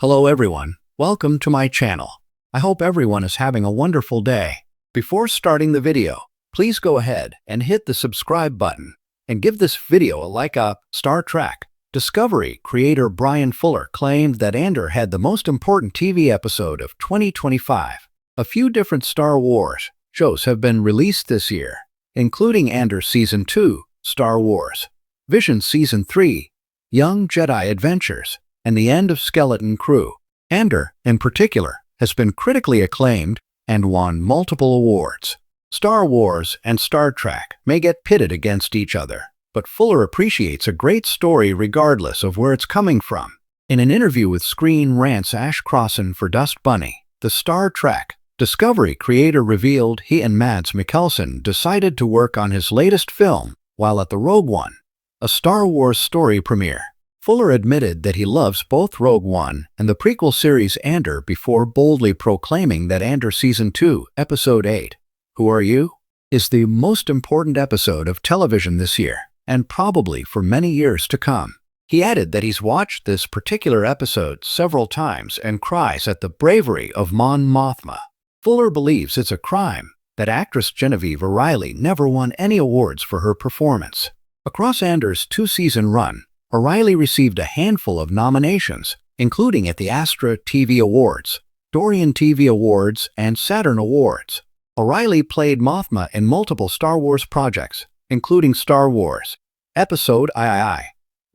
Hello everyone, welcome to my channel. I hope everyone is having a wonderful day. Before starting the video, please go ahead and hit the subscribe button and give this video a like up. Star Trek Discovery creator Brian Fuller claimed that Andor had the most important TV episode of 2025. A few different Star Wars shows have been released this year, including Andor Season 2, Star Wars, Vision Season 3, Young Jedi Adventures, and the end of Skeleton Crew. Andor, in particular, has been critically acclaimed and won multiple awards. Star Wars and Star Trek may get pitted against each other, but Fuller appreciates a great story regardless of where it's coming from. In an interview with Screen Rant's Ash Crossan for Dust Bunny, the Star Trek Discovery creator revealed he and Mads Mikkelsen decided to work on his latest film while at the Rogue One, a Star Wars story premiere. Fuller admitted that he loves both Rogue One and the prequel series Andor before boldly proclaiming that Andor Season 2, Episode 8, Who Are You?, is the most important episode of television this year, and probably for many years to come. He added that he's watched this particular episode several times and cries at the bravery of Mon Mothma. Fuller believes it's a crime that actress Genevieve O'Reilly never won any awards for her performance. Across Andor's two-season run, O'Reilly received a handful of nominations, including at the Astra TV Awards, Dorian TV Awards, and Saturn Awards. O'Reilly played Mothma in multiple Star Wars projects, including Star Wars Episode III,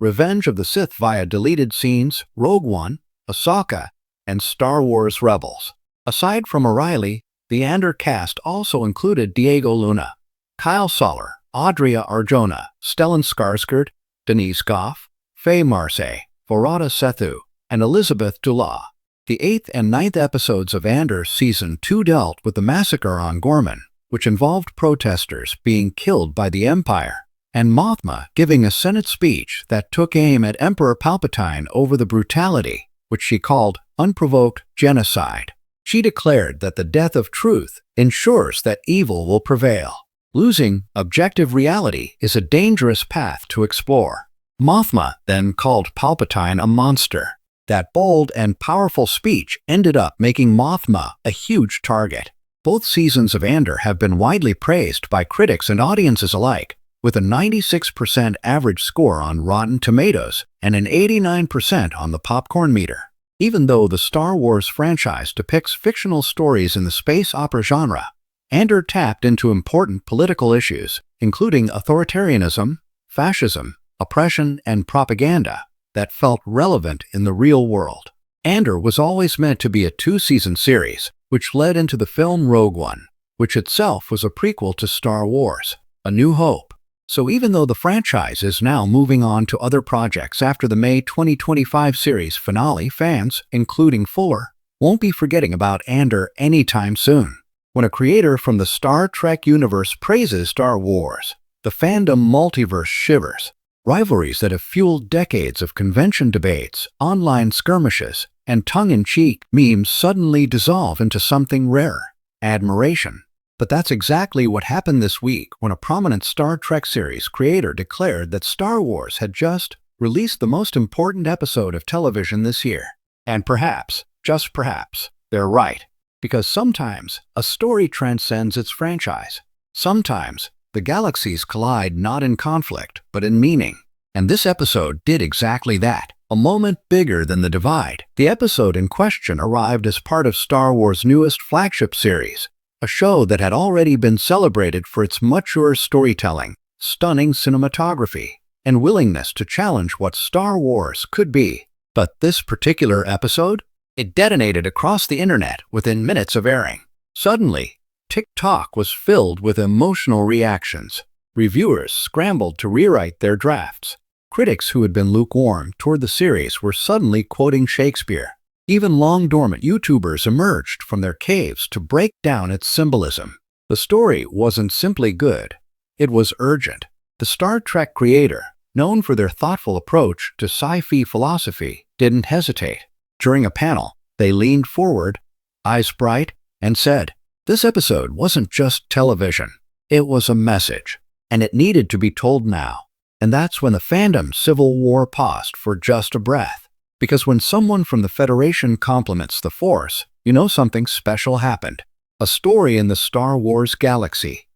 Revenge of the Sith via deleted scenes, Rogue One, Ahsoka, and Star Wars Rebels. Aside from O'Reilly, the Andor cast also included Diego Luna, Kyle Soller, Adria Arjona, Stellan Skarsgård, Denise Goff, Faye Marsay, Varada Sethu, and Elizabeth Dula. The 8th and 9th episodes of Andor Season 2 dealt with the massacre on Gorman, which involved protesters being killed by the Empire, and Mothma giving a Senate speech that took aim at Emperor Palpatine over the brutality, which she called unprovoked genocide. She declared that the death of truth ensures that evil will prevail. Losing objective reality is a dangerous path to explore. Mothma then called Palpatine a monster. That bold and powerful speech ended up making Mothma a huge target. Both seasons of Andor have been widely praised by critics and audiences alike, with a 96% average score on Rotten Tomatoes and an 89% on the popcorn meter. Even though the Star Wars franchise depicts fictional stories in the space opera genre, Andor tapped into important political issues, including authoritarianism, fascism, oppression, and propaganda that felt relevant in the real world. Andor was always meant to be a two-season series, which led into the film Rogue One, which itself was a prequel to Star Wars, A New Hope. So even though the franchise is now moving on to other projects after the May 2025 series finale, fans, including Fuller, won't be forgetting about Andor anytime soon. When a creator from the Star Trek universe praises Star Wars, the fandom multiverse shivers. Rivalries that have fueled decades of convention debates, online skirmishes, and tongue-in-cheek memes suddenly dissolve into something rarer: admiration. But that's exactly what happened this week when a prominent Star Trek series creator declared that Star Wars had just released the most important episode of television this year. And perhaps, just perhaps, they're right. Because sometimes a story transcends its franchise. Sometimes the galaxies collide not in conflict, but in meaning. And this episode did exactly that. A moment bigger than the divide. The episode in question arrived as part of Star Wars' newest flagship series, a show that had already been celebrated for its mature storytelling, stunning cinematography, and willingness to challenge what Star Wars could be. But this particular episode? It detonated across the internet within minutes of airing. Suddenly, TikTok was filled with emotional reactions. Reviewers scrambled to rewrite their drafts. Critics who had been lukewarm toward the series were suddenly quoting Shakespeare. Even long-dormant YouTubers emerged from their caves to break down its symbolism. The story wasn't simply good. It was urgent. The Star Trek creator, known for their thoughtful approach to sci-fi philosophy, didn't hesitate. During a panel, they leaned forward, eyes bright, and said, "This episode wasn't just television. It was a message, and it needed to be told now." And that's when the fandom civil war paused for just a breath. Because when someone from the Federation compliments the Force, you know something special happened. A story in the Star Wars galaxy,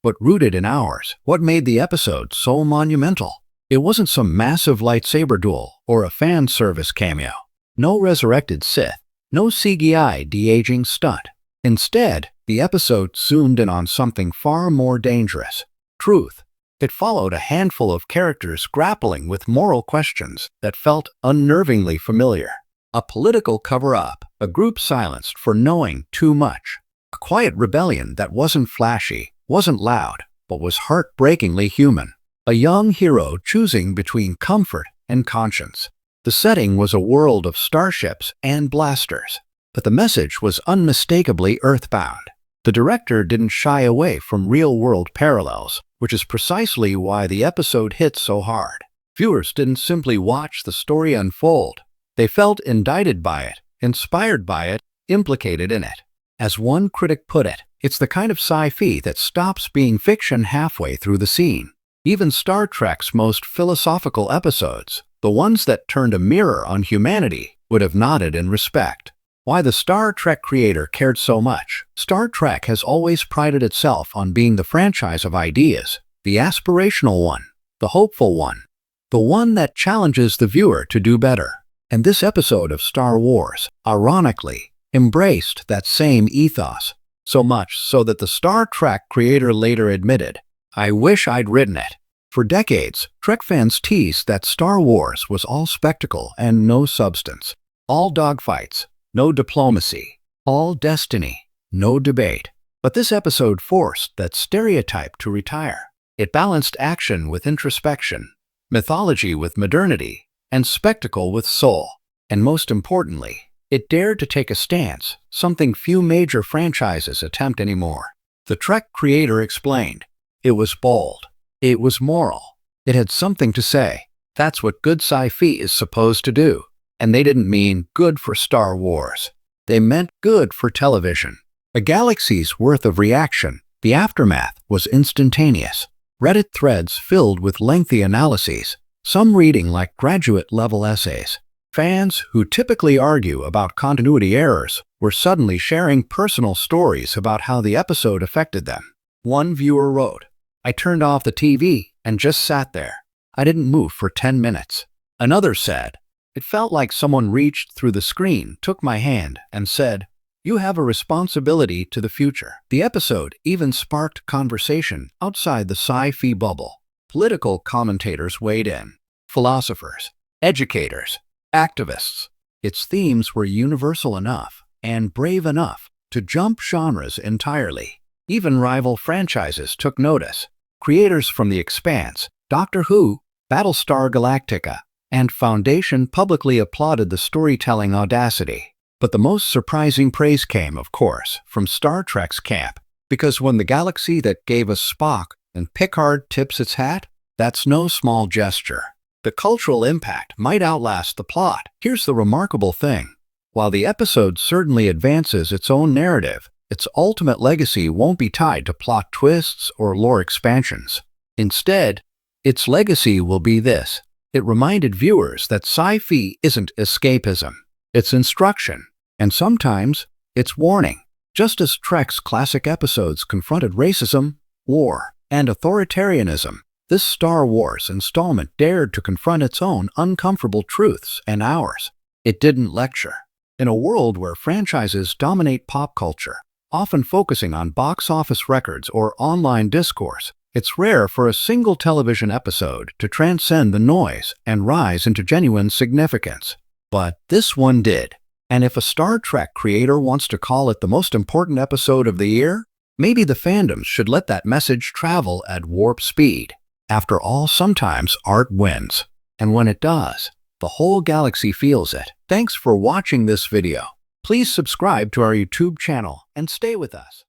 but rooted in ours. What made the episode so monumental? It wasn't some massive lightsaber duel or a fan service cameo. No resurrected Sith. No CGI de-aging stunt. Instead, the episode zoomed in on something far more dangerous. Truth. It followed a handful of characters grappling with moral questions that felt unnervingly familiar. A political cover-up, a group silenced for knowing too much. A quiet rebellion that wasn't flashy, wasn't loud, but was heartbreakingly human. A young hero choosing between comfort and conscience. The setting was a world of starships and blasters, but the message was unmistakably earthbound. The director didn't shy away from real-world parallels, which is precisely why the episode hit so hard. Viewers didn't simply watch the story unfold. They felt indicted by it, inspired by it, implicated in it. As one critic put it, it's the kind of sci-fi that stops being fiction halfway through the scene. Even Star Trek's most philosophical episodes, the ones that turned a mirror on humanity, would have nodded in respect. Why the Star Trek creator cared so much? Star Trek has always prided itself on being the franchise of ideas, the aspirational one, the hopeful one, the one that challenges the viewer to do better. And this episode of Star Wars, ironically, embraced that same ethos, so much so that the Star Trek creator later admitted, "I wish I'd written it." For decades, Trek fans teased that Star Wars was all spectacle and no substance. All dogfights, no diplomacy. All destiny, no debate. But this episode forced that stereotype to retire. It balanced action with introspection, mythology with modernity, and spectacle with soul. And most importantly, it dared to take a stance, something few major franchises attempt anymore. The Trek creator explained, it was bold. It was moral. It had something to say. That's what good sci-fi is supposed to do. And they didn't mean good for Star Wars. They meant good for television. A galaxy's worth of reaction. The aftermath was instantaneous. Reddit threads filled with lengthy analyses, some reading like graduate-level essays. Fans who typically argue about continuity errors were suddenly sharing personal stories about how the episode affected them. One viewer wrote, "I turned off the TV and just sat there. I didn't move for 10 minutes. Another said, "It felt like someone reached through the screen, took my hand, and said, 'You have a responsibility to the future.'" The episode even sparked conversation outside the sci-fi bubble. Political commentators weighed in. Philosophers, educators, activists. Its themes were universal enough and brave enough to jump genres entirely. Even rival franchises took notice. Creators from The Expanse, Doctor Who, Battlestar Galactica, and Foundation publicly applauded the storytelling audacity. But the most surprising praise came, of course, from Star Trek's camp. Because when the galaxy that gave us Spock and Picard tips its hat, that's no small gesture. The cultural impact might outlast the plot. Here's the remarkable thing. While the episode certainly advances its own narrative, its ultimate legacy won't be tied to plot twists or lore expansions. Instead, its legacy will be this. It reminded viewers that sci-fi isn't escapism. It's instruction. And sometimes, it's warning. Just as Trek's classic episodes confronted racism, war, and authoritarianism, this Star Wars installment dared to confront its own uncomfortable truths and ours. It didn't lecture. In a world where franchises dominate pop culture, often focusing on box office records or online discourse, it's rare for a single television episode to transcend the noise and rise into genuine significance. But this one did. And if a Star Trek creator wants to call it the most important episode of the year, maybe the fandoms should let that message travel at warp speed. After all, sometimes art wins. And when it does, the whole galaxy feels it. Thanks for watching this video. Please subscribe to our YouTube channel and stay with us.